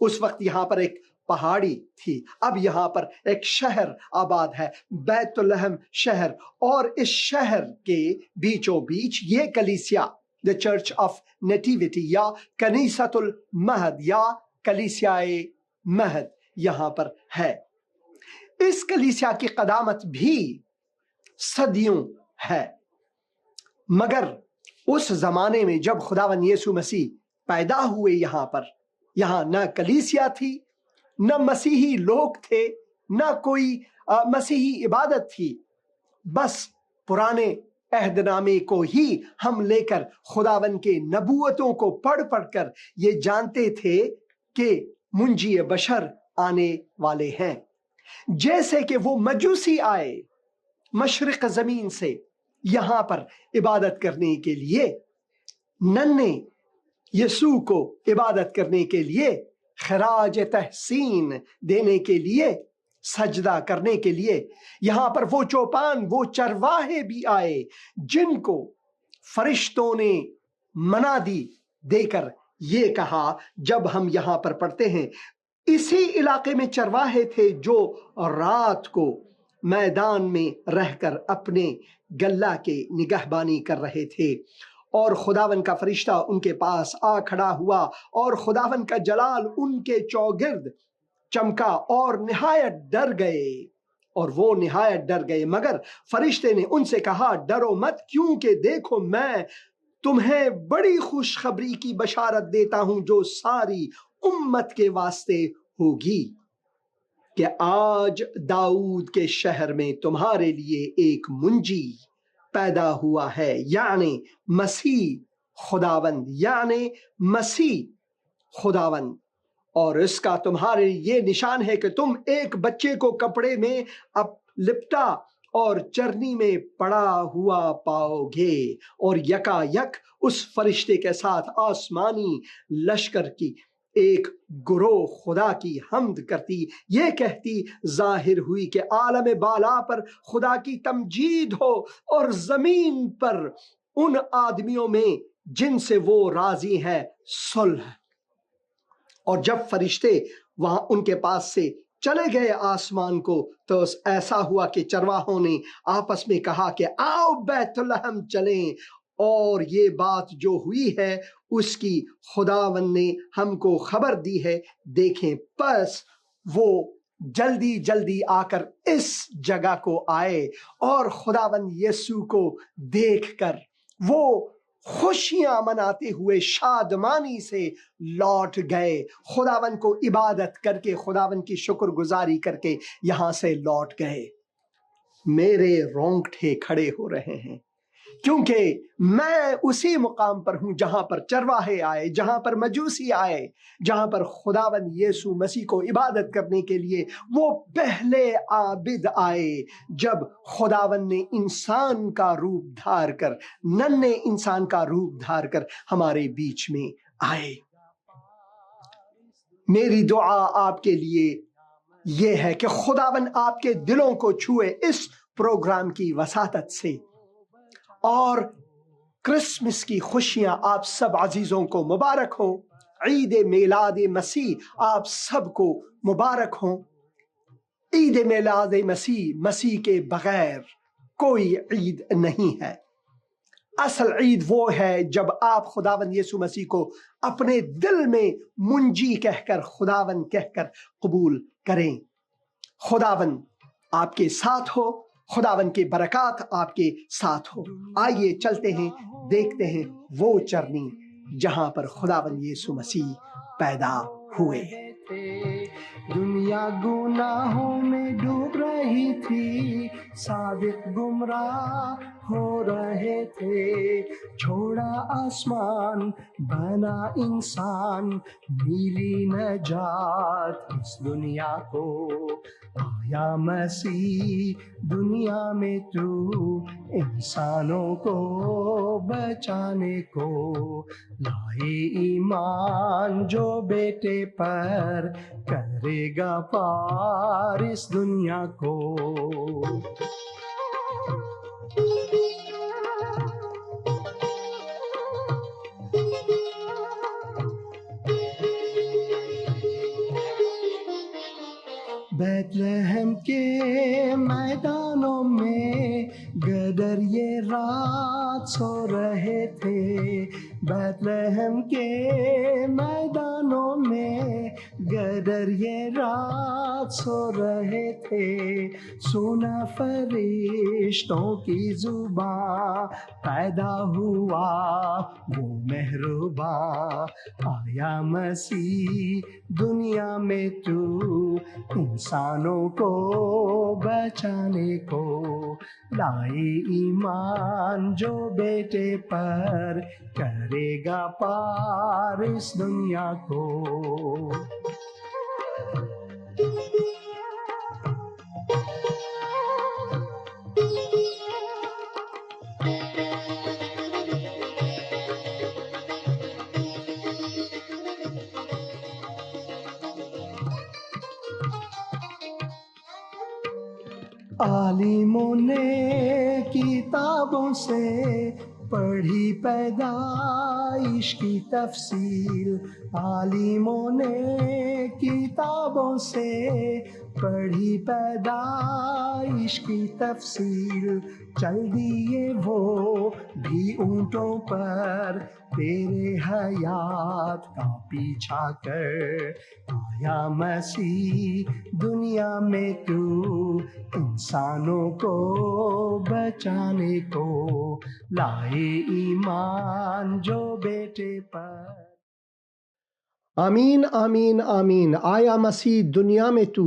اس وقت یہاں پر ایک پہاڑی تھی، اب یہاں پر ایک شہر آباد ہے، بیت لحم شہر، اور اس شہر کے بیچوں بیچ یہ کلیسیا، the church of nativity یا کنیست المہد یا کلیسیائے مہد یہاں پر ہے۔ اس کلیسیا کی قدامت بھی صدیوں ہے، مگر اس زمانے میں جب خداوند یسوع مسیح پیدا ہوئے یہاں نہ کلیسیا تھی، نہ مسیحی لوگ تھے، نہ کوئی مسیحی عبادت تھی، بس پرانے عہد نامے کو ہی ہم لے کر خداوند کے نبوتوں کو پڑھ کر یہ جانتے تھے کہ منجی بشر آنے والے ہیں۔ جیسے کہ وہ مجوسی آئے مشرق زمین سے یہاں پر عبادت کرنے کے لیے، ننھے یسوع کو عبادت کرنے کے لیے، خراج تحسین دینے کے لیے، سجدہ کرنے کے لیے، یہاں پر وہ چوپان، وہ چرواہے بھی آئے جن کو فرشتوں نے منادی دے کر یہ کہا، جب ہم یہاں پر پڑھتے ہیں، اسی علاقے میں چرواہے تھے جو رات کو میدان میں رہ کر اپنے گلہ کے نگہبانی کر رہے تھے، اور خداوند کا فرشتہ ان کے پاس آ کھڑا ہوا، اور خداوند کا جلال ان کے چوگرد چمکا، اور نہایت ڈر گئے، اور وہ نہایت ڈر گئے۔ مگر فرشتے نے ان سے کہا، ڈرو مت، کیونکہ دیکھو میں تمہیں بڑی خوشخبری کی بشارت دیتا ہوں جو ساری امت کے واسطے ہوگی، کہ آج داؤد کے شہر میں تمہارے لیے ایک منجی پیدا ہوا ہے، یعنی مسیح خداوند، اور اس کا تمہارے یہ نشان ہے کہ تم ایک بچے کو کپڑے میں لپٹا اور چرنی میں پڑا ہوا پاؤ گے، اور یکا یک اس فرشتے کے ساتھ آسمانی لشکر کی ایک گروہ خدا کی حمد کرتی، یہ کہتی ظاہر ہوئی کہ عالم بالا پر خدا کی تمجید ہو، اور زمین پر ان آدمیوں میں جن سے وہ راضی ہے صلح۔ اور جب فرشتے وہاں ان کے پاس سے چلے گئے آسمان کو، تو ایسا ہوا کہ چرواہوں نے آپس میں کہا کہ آؤ بیت لحم چلیں، اور یہ بات جو ہوئی ہے اس کی خداوند نے ہم کو خبر دی ہے۔ دیکھیں، پس وہ جلدی آ کر اس جگہ کو آئے، اور خداوند یسوع کو دیکھ کر وہ خوشیاں مناتے ہوئے شادمانی سے لوٹ گئے، خداوند کو عبادت کر کے، خداوند کی شکر گزاری کر کے یہاں سے لوٹ گئے۔ میرے رونگٹے کھڑے ہو رہے ہیں، کیونکہ میں اسی مقام پر ہوں جہاں پر چرواہے آئے، جہاں پر مجوسی آئے، جہاں پر خداوند یسوع مسیح کو عبادت کرنے کے لیے وہ پہلے عابد آئے، جب خداوند نے انسان کا روپ دھار کر، ننھے انسان کا روپ دھار کر ہمارے بیچ میں آئے۔ میری دعا آپ کے لیے یہ ہے کہ خداوند آپ کے دلوں کو چھوئے اس پروگرام کی وساطت سے، اور کرسمس کی خوشیاں آپ سب عزیزوں کو مبارک ہو، عید میلاد مسیح آپ سب کو مبارک ہو۔ عید میلاد مسیح کے بغیر کوئی عید نہیں ہے۔ اصل عید وہ ہے جب آپ خداوند یسوع مسیح کو اپنے دل میں منجی کہہ کر، خداوند کہہ کر قبول کریں۔ خداوند آپ کے ساتھ ہو، خداوند کی برکات آپ کے ساتھ ہو۔ آئیے چلتے ہیں، دیکھتے ہیں وہ چرنی جہاں پر خداوند یسوع مسیح پیدا ہوئے۔ دنیا گناہوں میں ڈوب رہی تھی، صادق گمراہ ہو رہے تھے، چھوڑا آسمان بنا انسان، ملی نجات اس دنیا کو، آیا مسیح دنیا میں تو انسانوں کو بچانے کو، لائے ایمان جو بیٹے پر کرے گا پار اس دنیا کو۔ بیت لحم کے میدانوں میں گدر یہ رات سو رہے تھے، بیت لحم کے میدانوں میں گدر یہ رات سو رہے تھے، سنا فرشتوں کی زباں، پیدا ہوا وہ مہرباں، آیا مسیح دنیا میں تو انسانوں کو بچانے کو، لائے ایمان جو بیٹے پر کرے گا پار اس دنیا کو۔ عالموں نے کتابوں سے پڑھی پیدائش کی تفصیل، عالموں نے کتابوں سے پڑھی پیدائش کی تفصیل، چل دیے وہ بھی اونٹوں پر تیرے حیات کا پیچھا کر، آیا مسیح دنیا میں تو انسانوں کو بچانے کو، لائے ایمان جو بیٹے پر۔ آمین آمین آمین۔ آیا مسیح دنیا میں تو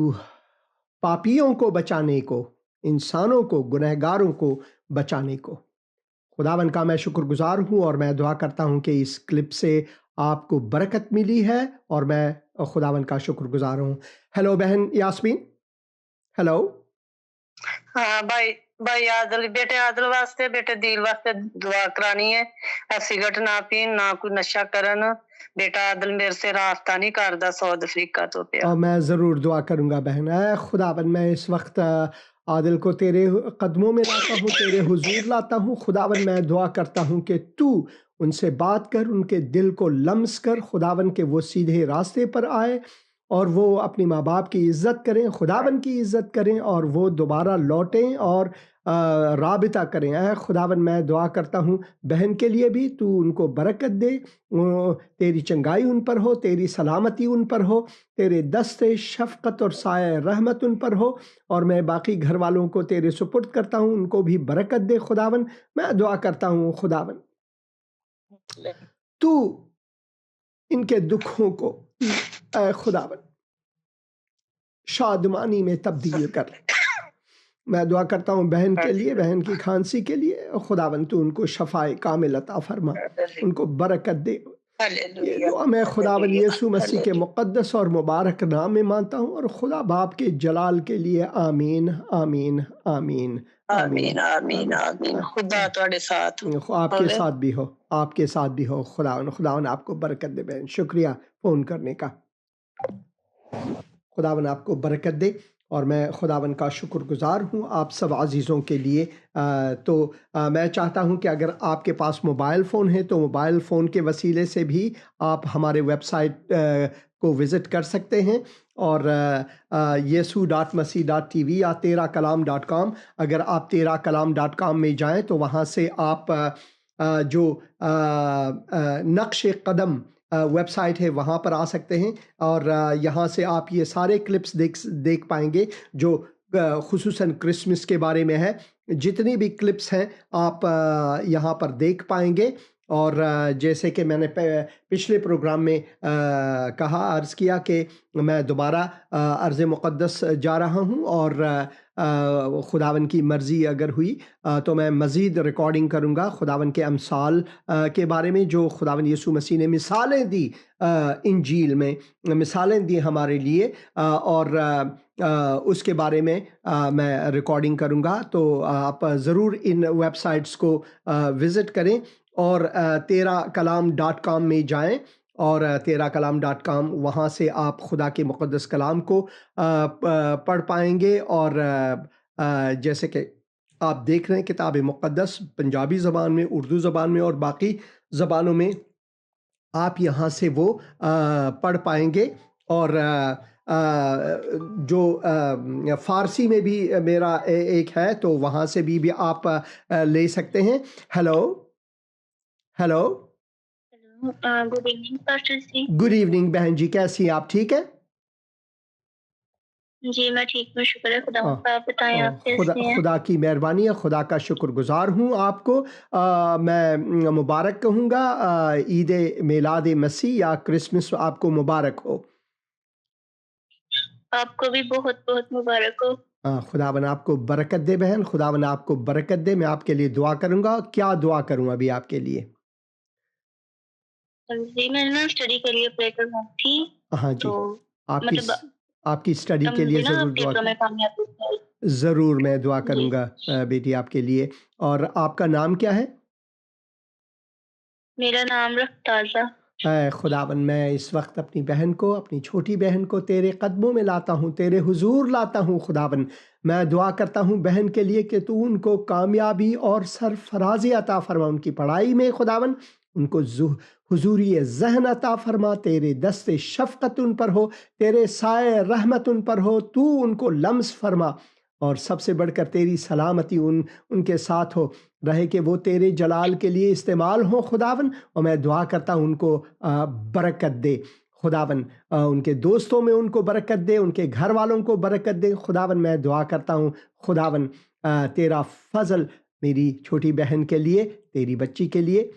پاپیوں کو بچانے کو، انسانوں کو، گنہگاروں کو بچانے کو۔ خداوند کا میں شکر گزار ہوں اور میں دعا کرتا ہوں کہ اس کلپ سے آپ کو برکت ملی ہے، اور میں خداوند کا شکر گزار ہوں۔ ہیلو بہن یاسمین، ہیلو۔ ہاں بھائی عادل، بیٹے عادل واسطے، بیٹے دیل واسطے دعا کرانی ہے، سگرٹ نہ پین، نہ کوئی نشہ کرن۔ بیٹا عادل میرے سے رابطہ نہیں کردا ساؤتھ افریقہ تو پیا۔ اور میں ضرور دعا کروں گا بہن۔ اے خداوند، میں اس وقت عادل کو تیرے قدموں میں لاتا ہوں، تیرے حضور لاتا ہوں۔ خداوند میں دعا کرتا ہوں کہ تو ان سے بات کر، ان کے دل کو لمس کر خداوند، کہ وہ سیدھے راستے پر آئے اور وہ اپنی ماں باپ کی عزت کریں، خداوند کی عزت کریں، اور وہ دوبارہ لوٹیں اور رابطہ کریں۔ اے خداوند، میں دعا کرتا ہوں بہن کے لیے بھی، تو ان کو برکت دے، تیری چنگائی ان پر ہو، تیری سلامتی ان پر ہو، تیرے دست شفقت اور سایہ رحمت ان پر ہو، اور میں باقی گھر والوں کو تیرے سپرد کرتا ہوں، ان کو بھی برکت دے خداوند۔ میں دعا کرتا ہوں خداوند، تو ان کے دکھوں کو اے خداوند شادمانی میں تبدیل کر لے۔ میں دعا کرتا ہوں بہن کے لیے، بہن کی کھانسی کے لیے، خداوند تو ان کو شفائے کامل عطا فرما، ان کو برکت دے۔ یہ دعا میں خداوند یسوع مسیح کے مقدس اور مبارک نام میں مانتا ہوں، اور خدا باپ کے جلال کے لیے آمین آمین آمین آمین آمین آمین۔ خدا تواڈے ساتھ آپ کے ساتھ بھی ہو، آپ کے ساتھ بھی ہو۔ خداوند آپ کو برکت دے بہن، شکریہ فون کرنے کا۔ خداوند آپ کو برکت دے، اور میں خداوند کا شکر گزار ہوں آپ سب عزیزوں کے لیے۔ تو میں چاہتا ہوں کہ اگر آپ کے پاس موبائل فون ہے تو موبائل فون کے وسیلے سے بھی آپ ہمارے ویب سائٹ کو وزٹ کر سکتے ہیں، اور yesu.masih.tv یا teraKalam.com۔ اگر آپ teraKalam.com میں جائیں تو وہاں سے آپ جو نقش قدم ویب سائٹ ہے وہاں پر آ سکتے ہیں، اور یہاں سے آپ یہ سارے کلپس دیکھ پائیں گے جو خصوصاً کرسمس کے بارے میں ہے۔ جتنی بھی کلپس ہیں آپ یہاں پر دیکھ پائیں گے، اور جیسے کہ میں نے پچھلے پروگرام میں کہا، عرض کیا کہ میں دوبارہ ارض مقدس جا رہا ہوں، اور خداون کی مرضی اگر ہوئی تو میں مزید ریکارڈنگ کروں گا خداون کے امثال کے بارے میں، جو خداون یسوع مسیح نے مثالیں دی انجیل میں، مثالیں دی ہمارے لیے، اور اس کے بارے میں میں ریکارڈنگ کروں گا۔ تو آپ ضرور ان ویب سائٹس کو وزٹ کریں، اور teraKalam.com میں جائیں، اور teraKalam.com، وہاں سے آپ خدا کے مقدس کلام کو پڑھ پائیں گے۔ اور جیسے کہ آپ دیکھ رہے ہیں، کتاب مقدس پنجابی زبان میں، اردو زبان میں اور باقی زبانوں میں آپ یہاں سے وہ پڑھ پائیں گے۔ اور جو فارسی میں بھی میرا ایک ہے، تو وہاں سے بھی آپ لے سکتے ہیں۔ ہیلو گڈ ایوننگ پاسٹر جی۔ گڈ ایوننگ بہن جی، کیسی ہیں آپ؟ ٹھیک ہے جی میں ٹھیک ہوں، شکر ہے خدا کا۔ آپ بتائیں آپ کیسے ہیں؟ خدا کی مہربانی ہے، خدا کا شکر گزار ہوں۔ آپ کو میں مبارک کہوں گا، عید میلاد مسیح یا کرسمس آپ کو مبارک ہو۔ آپ کو بھی بہت بہت مبارک ہو۔ خداوند آپ کو برکت دے بہن، خداوند آپ کو برکت دے۔ میں آپ کے لیے دعا کروں گا۔ کیا دعا کروں ابھی آپ کے لیے؟ جی میں نے اسٹڈی کے لیے اپلائی کرنا تھی۔ ہاں جی، آپ کی اسٹڈی کے لیے ضرور دعا، ضرور میں دعا کروں گا بیٹی آپ کے لیے۔ اور آپ کا نام کیا ہے؟ میرا نام رفتازہ۔ اے خداوند، میں اس وقت اپنی بہن کو، اپنی چھوٹی بہن کو تیرے قدموں میں لاتا ہوں، تیرے حضور لاتا ہوں۔ خداوند میں دعا کرتا ہوں بہن کے لیے کہ تو ان کو کامیابی اور سرفرازی عطا فرما ان کی پڑھائی میں۔ خداوند ان کو حضوری ذہن عطا فرما، تیرے دست شفقت ان پر ہو، تیرے سائے رحمت ان پر ہو، تو ان کو لمس فرما، اور سب سے بڑھ کر تیری سلامتی ان کے ساتھ ہو رہے، کہ وہ تیرے جلال کے لیے استعمال ہوں خداوند۔ اور میں دعا کرتا ہوں ان کو برکت دے خداوند، ان کے دوستوں میں ان کو برکت دے، ان کے گھر والوں کو برکت دے خداوند۔ میں دعا کرتا ہوں خداوند تیرا فضل میری چھوٹی بہن کے لیے، تیری بچی کے لیے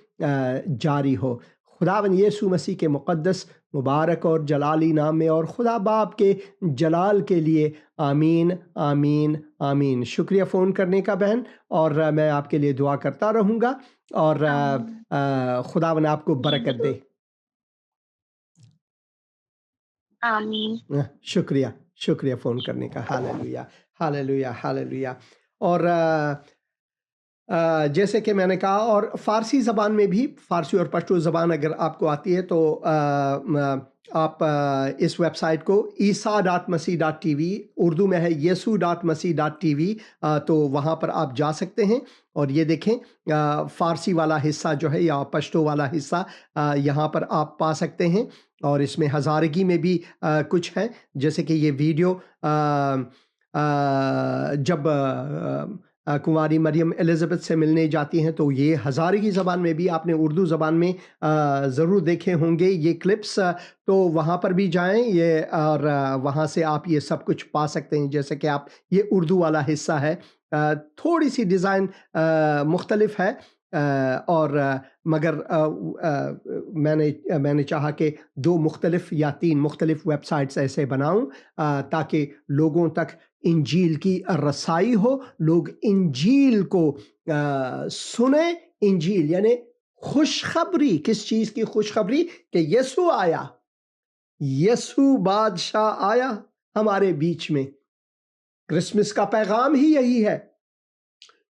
جاری ہو خداوند، یسوع مسیح کے مقدس مبارک اور جلالی نام میں، اور خدا باپ کے جلال کے لیے، آمین آمین آمین۔ شکریہ فون کرنے کا بہن، اور میں آپ کے لیے دعا کرتا رہوں گا، اور خداوند آپ کو برکت دے۔ آمین۔ شکریہ فون کرنے کا۔ ہاللیلویہ ہاللیلویہ ہاللیلویہ۔ اور جیسے کہ میں نے کہا، اور فارسی زبان میں بھی، فارسی اور پشتو زبان اگر آپ کو آتی ہے تو آپ اس ویب سائٹ کو isa.masih.tv، اردو میں ہے yesu.masih.tv، تو وہاں پر آپ جا سکتے ہیں، اور یہ دیکھیں فارسی والا حصہ جو ہے یا پشتو والا حصہ یہاں پر آپ پا سکتے ہیں۔ اور اس میں ہزارگی میں بھی کچھ ہے، جیسے کہ یہ ویڈیو جب کنواری مریم الزبتھ سے ملنے جاتی ہیں، تو یہ ہزارگی زبان میں بھی آپ نے اردو زبان میں ضرور دیکھے ہوں گے یہ کلپس، تو وہاں پر بھی جائیں یہ، اور وہاں سے آپ یہ سب کچھ پا سکتے ہیں۔ جیسے کہ آپ، یہ اردو والا حصہ ہے، تھوڑی سی ڈیزائن مختلف ہے، اور مگر میں نے چاہا کہ 2 مختلف یا 3 مختلف ویب سائٹس ایسے بناؤں تاکہ لوگوں تک انجیل کی رسائی ہو، لوگ انجیل کو سنیں۔ انجیل یعنی خوشخبری، کس چیز کی خوشخبری؟ کہ یسوع آیا، یسوع بادشاہ آیا ہمارے بیچ میں۔ کرسمس کا پیغام ہی یہی ہے،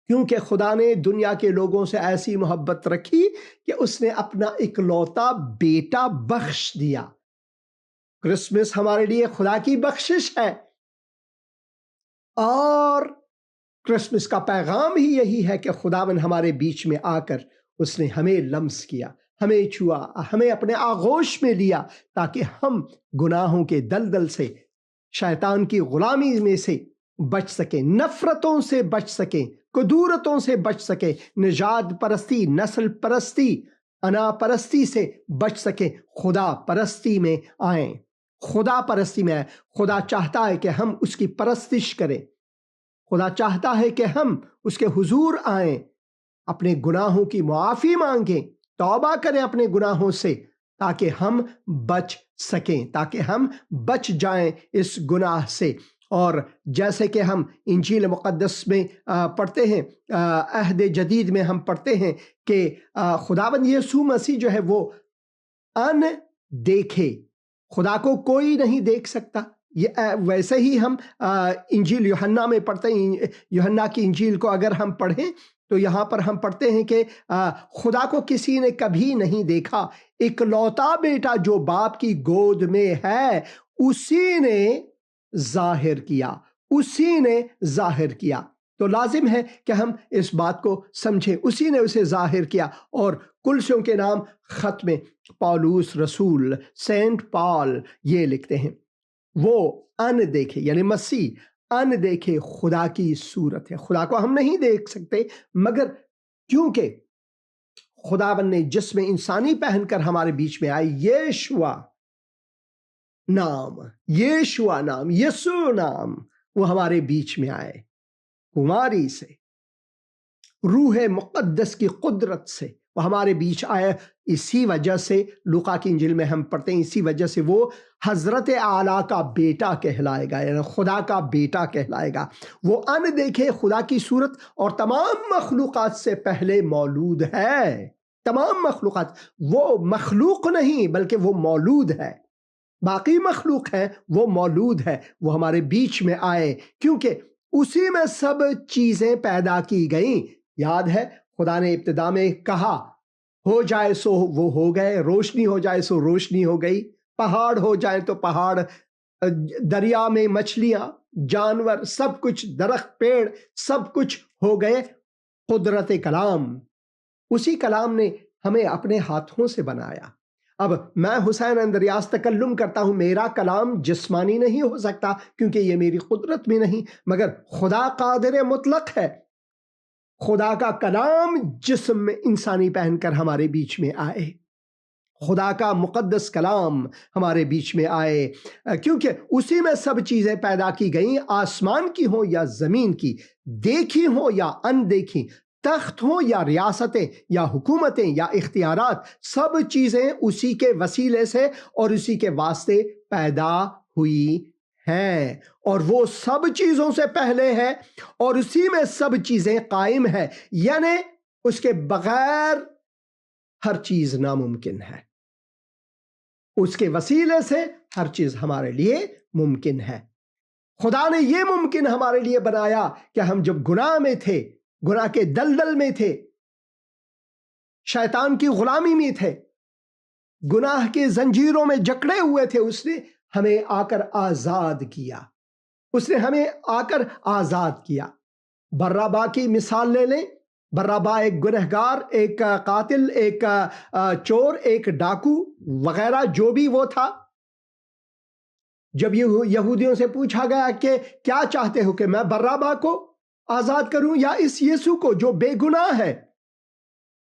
کیونکہ خدا نے دنیا کے لوگوں سے ایسی محبت رکھی کہ اس نے اپنا اکلوتا بیٹا بخش دیا۔ کرسمس ہمارے لیے خدا کی بخشش ہے، اور کرسمس کا پیغام ہی یہی ہے کہ خداوند ہمارے بیچ میں آ کر اس نے ہمیں لمس کیا، ہمیں چھوا، ہمیں اپنے آغوش میں لیا، تاکہ ہم گناہوں کے دلدل سے، شیطان کی غلامی میں سے بچ سکیں، نفرتوں سے بچ سکیں، کدورتوں سے بچ سکیں، نژاد پرستی، نسل پرستی، انا پرستی سے بچ سکیں، خدا پرستی میں آئیں، خدا پرستی میں آئیں۔ خدا چاہتا ہے کہ ہم اس کی پرستش کریں، خدا چاہتا ہے کہ ہم اس کے حضور آئیں، اپنے گناہوں کی معافی مانگیں، توبہ کریں اپنے گناہوں سے تاکہ ہم بچ سکیں، تاکہ ہم بچ جائیں اس گناہ سے۔ اور جیسے کہ ہم انجیل مقدس میں پڑھتے ہیں، عہد جدید میں ہم پڑھتے ہیں کہ خداوند یسوع مسیح جو ہے وہ ان دیکھے، خدا کو کوئی نہیں دیکھ سکتا۔ ویسے ہی ہم انجیل یوحنا میں پڑھتے ہیں، یوحنا کی انجیل کو اگر ہم پڑھیں تو یہاں پر ہم پڑھتے ہیں کہ خدا کو کسی نے کبھی نہیں دیکھا، اکلوتا بیٹا جو باپ کی گود میں ہے اسی نے ظاہر کیا، اسی نے ظاہر کیا۔ تو لازم ہے کہ ہم اس بات کو سمجھیں، اسی نے اسے ظاہر کیا۔ اور کلسیوں کے نام خط میں پالوس رسول، سینٹ پال یہ لکھتے ہیں، وہ ان دیکھے یعنی مسیح ان دیکھے خدا کی صورت ہے۔ خدا کو ہم نہیں دیکھ سکتے، مگر کیونکہ خداوند نے جسم انسانی پہن کر ہمارے بیچ میں آئے، یشوع نام، یسوع نام، وہ ہمارے بیچ میں آئے کماری سے، روح مقدس کی قدرت سے وہ ہمارے بیچ آئے۔ اسی وجہ سے لوقا کی انجیل میں ہم پڑھتے ہیں، اسی وجہ سے وہ حضرت اعلیٰ کا بیٹا کہلائے گا، یعنی خدا کا بیٹا کہلائے گا۔ وہ ان دیکھے خدا کی صورت اور تمام مخلوقات سے پہلے مولود ہے۔ تمام مخلوقات، وہ مخلوق نہیں بلکہ وہ مولود ہے، باقی مخلوق ہے وہ مولود ہے۔ وہ ہمارے بیچ میں آئے کیونکہ اسی میں سب چیزیں پیدا کی گئیں۔ یاد ہے خدا نے ابتدا میں کہا ہو جائے سو وہ ہو گئے، روشنی ہو جائے سو روشنی ہو گئی، پہاڑ ہو جائے تو پہاڑ، دریا میں مچھلیاں، جانور، سب کچھ، درخت، پیڑ، سب کچھ ہو گئے۔ قدرت کلام، اسی کلام نے ہمیں اپنے ہاتھوں سے بنایا۔ اب میں حسین اندریاس تکلم کرتا ہوں، میرا کلام جسمانی نہیں ہو سکتا کیونکہ یہ میری قدرت میں نہیں، مگر خدا قادر مطلق ہے۔ خدا کا کلام جسم میں انسانی پہن کر ہمارے بیچ میں آئے، خدا کا مقدس کلام ہمارے بیچ میں آئے، کیونکہ اسی میں سب چیزیں پیدا کی گئیں، آسمان کی ہوں یا زمین کی، دیکھی ہوں یا ان دیکھی، تخت ہوں یا ریاستیں یا حکومتیں یا اختیارات، سب چیزیں اسی کے وسیلے سے اور اسی کے واسطے پیدا ہوئی ہیں، اور وہ سب چیزوں سے پہلے ہے اور اسی میں سب چیزیں قائم ہے، یعنی اس کے بغیر ہر چیز ناممکن ہے، اس کے وسیلے سے ہر چیز ہمارے لیے ممکن ہے۔ خدا نے یہ ممکن ہمارے لیے بنایا کہ ہم جب گناہ میں تھے، گناہ کے دلدل میں تھے، شیطان کی غلامی میں تھے، گناہ کے زنجیروں میں جکڑے ہوئے تھے، اس نے ہمیں آ کر آزاد کیا، اس نے ہمیں آ کر آزاد کیا۔ برابا کی مثال لے لیں، برابا ایک گنہگار، ایک قاتل، ایک چور، ایک ڈاکو وغیرہ جو بھی وہ تھا۔ جب یہودیوں سے پوچھا گیا کہ کیا چاہتے ہو، کہ میں برابا کو آزاد کروں یا اس یسوع کو جو بے گناہ ہے،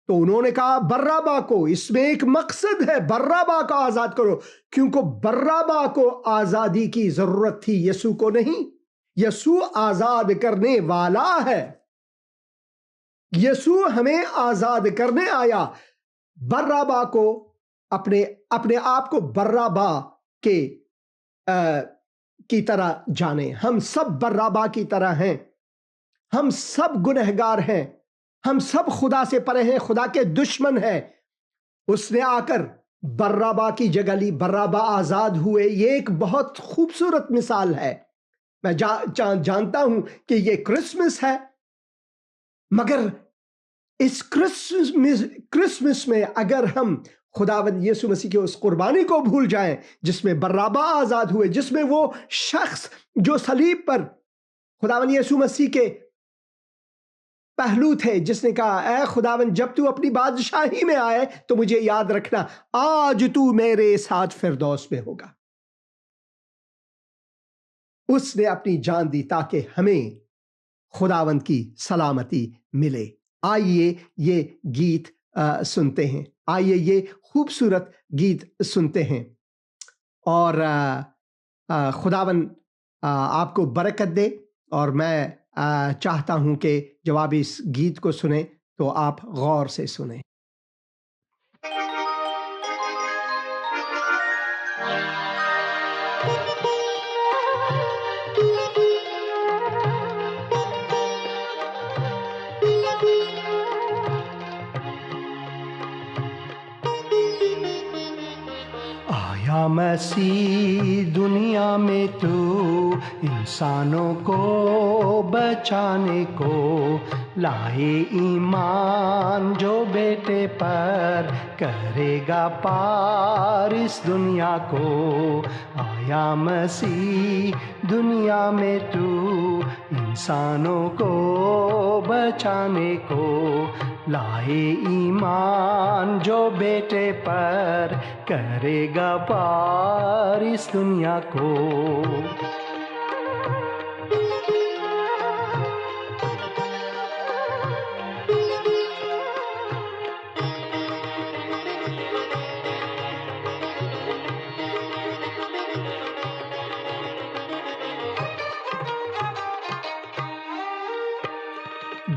تو انہوں نے کہا برابا کو۔ اس میں ایک مقصد ہے، برابا کو آزاد کرو، کیونکہ برابا کو آزادی کی ضرورت تھی، یسوع کو نہیں۔ یسوع آزاد کرنے والا ہے، یسوع ہمیں آزاد کرنے آیا۔ برابا کو اپنے آپ کو برابا کی طرح جانیں۔ ہم سب برابا کی طرح ہیں، ہم سب گنہگار ہیں، ہم سب خدا سے پرے ہیں، خدا کے دشمن ہیں۔ اس نے آ کر برابا کی جگہ لی، برابا آزاد ہوئے۔ یہ ایک بہت خوبصورت مثال ہے۔ میں جانتا ہوں کہ یہ کرسمس ہے، مگر اس کرسمس میں اگر ہم خداوند یسوع مسیح کے اس قربانی کو بھول جائیں جس میں برابا آزاد ہوئے، جس میں وہ شخص جو صلیب پر خداوند یسوع مسیح کے پہلو تھے، جس نے کہا اے خداوند جب تو اپنی بادشاہی میں آئے تو مجھے یاد رکھنا، آج تو میرے ساتھ فردوس میں ہوگا۔ اس نے اپنی جان دی تاکہ ہمیں خداوند کی سلامتی ملے۔ آئیے یہ گیت سنتے ہیں، آئیے یہ خوبصورت گیت سنتے ہیں، اور خداوند آپ کو برکت دے۔ اور میں چاہتا ہوں کہ جب آپ اس گیت کو سنیں تو آپ غور سے سنیں۔ آیا مسیح دنیا میں تو انسانوں کو بچانے کو، لائے ایمان جو بیٹے پر کرے گا پار اس دنیا کو۔ آیا مسیح دنیا میں تو انسانوں کو بچانے کو، لائے ایمان جو بیٹے پر کرے گا پار اس دنیا کو۔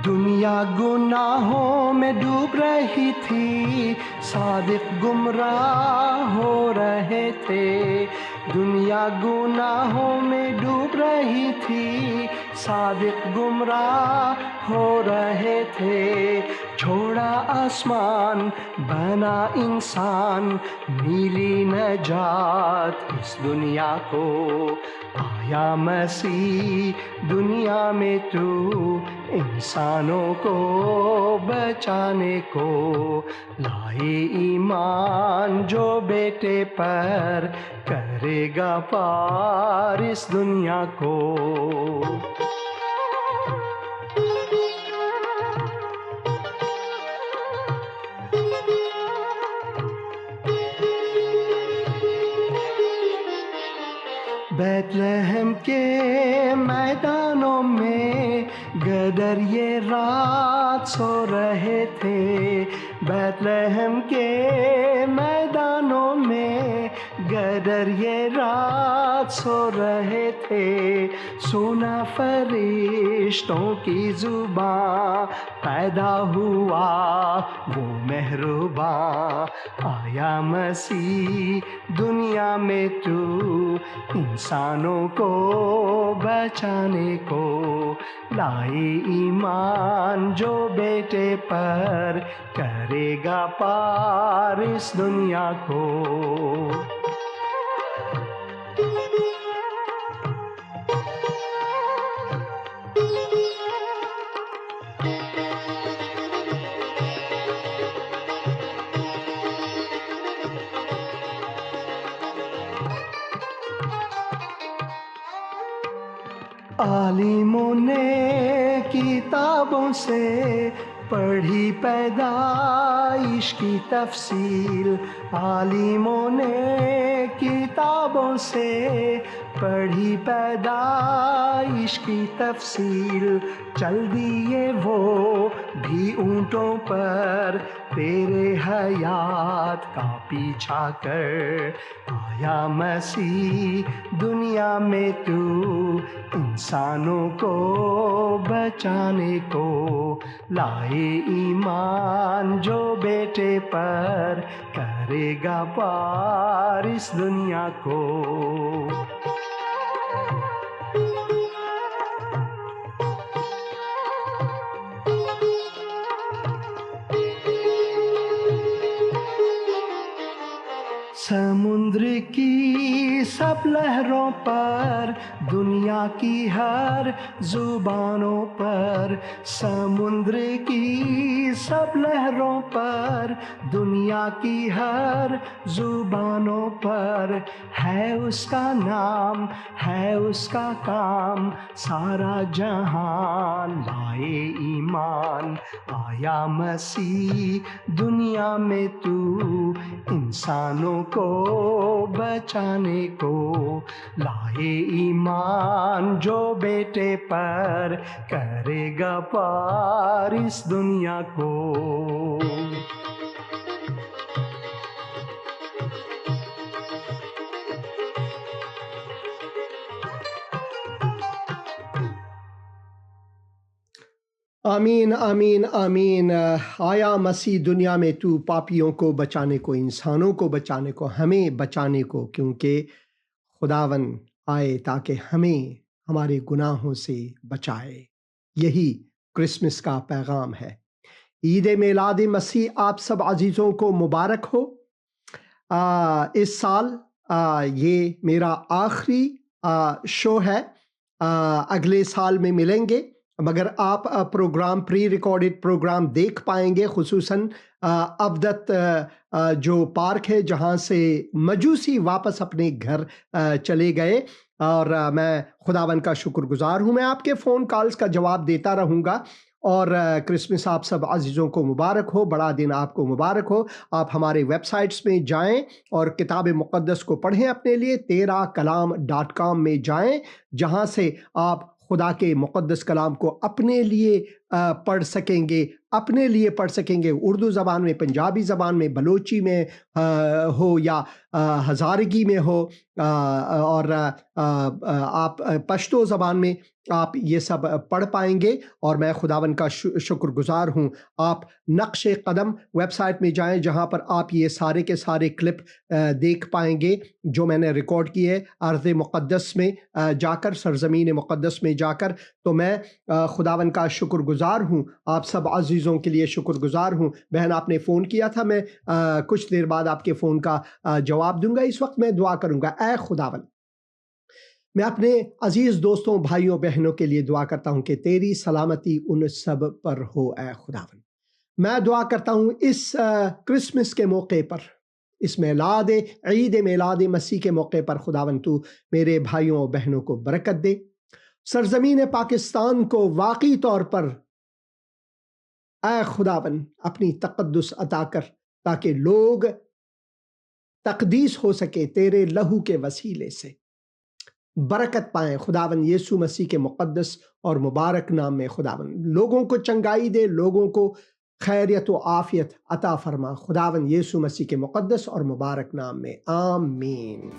دنیا گناہوں میں ڈوب رہی تھی، صادق گمراہ ہو رہے تھے۔ دنیا گناہوں میں ڈوب رہی تھی، صادق گمراہ ہو رہے تھے۔ چھوڑا آسمان بنا انسان، ملی نجات اس دنیا کو۔ آیا مسیح دنیا میں تو انسانوں کو بچانے کو، لائے ایمان جو بیٹے پر کرے گا پار اس دنیا کو۔ بیت لحم کے میدانوں میں گدر یہ رات سو رہے تھے۔ بیت لحم کے میدانوں میں گدر یہ رات سو رہے تھے۔ سنا فرشتوں کی زبان، پیدا ہوا وہ مہرباں۔ آیا مسیح دنیا میں تو انسانوں کو بچانے کو، لائے ایمان جو بیٹے پر کرے گا پار اس دنیا کو۔ عالموں نے کتابوں سے پڑھی پیدائش کی تفصیل، عالموں نے کتابوں سے پڑھی پیدائش کی تفصیل۔ چل دیے وہ بھی اونٹوں پر تیرے حیات کا پیچھا کر۔ آیا مسیح دنیا میں تو انسانوں کو بچانے کو، لائے ایمان جو بیٹے پر کرے گا پار اس دنیا کو۔ سمندر کی سب لہروں پر، دنیا کی ہر زبانوں پر، سمندر کی سب لہروں پر، دنیا کی ہر زبانوں پر ہے اس کا نام، ہے اس کا کام، سارا جہان لائے ایمان۔ آیا مسیح دنیا میں تو انسانوں کو بچانے کو، لائے ایمان جو بیٹے پر کرے گا پار اس دنیا کو۔ آمین آمین آمین۔ آیا مسیح دنیا میں تو پاپیوں کو بچانے کو، انسانوں کو بچانے کو، ہمیں بچانے کو، کیونکہ خداون آئے تاکہ ہمیں ہمارے گناہوں سے بچائے۔ یہی کرسمس کا پیغام ہے۔ عید میلاد مسیح آپ سب عزیزوں کو مبارک ہو۔ اس سال یہ میرا آخری شو ہے، اگلے سال میں ملیں گے، مگر آپ پروگرام پری ریکارڈڈ پروگرام دیکھ پائیں گے، خصوصاً ابدت جو پارک ہے جہاں سے مجوسی واپس اپنے گھر چلے گئے، اور میں خداوند کا شکر گزار ہوں۔ میں آپ کے فون کالز کا جواب دیتا رہوں گا، اور کرسمس آپ سب عزیزوں کو مبارک ہو، بڑا دن آپ کو مبارک ہو۔ آپ ہمارے ویب سائٹس میں جائیں اور کتاب مقدس کو پڑھیں، اپنے لیے teraKalam.com میں جائیں، جہاں سے آپ خدا کے مقدس کلام کو اپنے لیے پڑھ سکیں گے، اپنے لیے پڑھ سکیں گے، اردو زبان میں، پنجابی زبان میں، بلوچی میں ہو یا ہزارگی میں ہو، اور آپ پشتو زبان میں آپ یہ سب پڑھ پائیں گے، اور میں خداوند کا شکر گزار ہوں۔ آپ نقش قدم ویب سائٹ میں جائیں، جہاں پر آپ یہ سارے کے سارے کلپ دیکھ پائیں گے جو میں نے ریکارڈ کیے ارض مقدس میں جا کر، سرزمین مقدس میں جا کر۔ تو میں خداوند کا شکر گزار ہوں، آپ سب عزیزوں کے لیے شکر گزار ہوں۔ بہن آپ نے فون کیا تھا، میں کچھ دیر بعد آپ کے فون کا جواب دوں گا۔ اس وقت میں دعا کروں گا۔ اے خداوند، میں اپنے عزیز دوستوں، بھائیوں، بہنوں کے لیے دعا کرتا ہوں کہ تیری سلامتی ان سب پر ہو۔ اے خداوند، میں دعا کرتا ہوں اس کرسمس کے موقع پر، اس عید میلاد مسیح کے موقع پر، خداوند تو میرے بھائیوں اور بہنوں کو برکت دے، سرزمین پاکستان کو واقعی طور پر اے خداوند اپنی تقدس عطا کر، تاکہ لوگ تقدیس ہو سکے تیرے لہو کے وسیلے سے، برکت پائیں خداوند یسوع مسیح کے مقدس اور مبارک نام میں۔ خداوند لوگوں کو چنگائی دے، لوگوں کو خیریت و عافیت عطا فرما، خداوند یسوع مسیح کے مقدس اور مبارک نام میں، آمین۔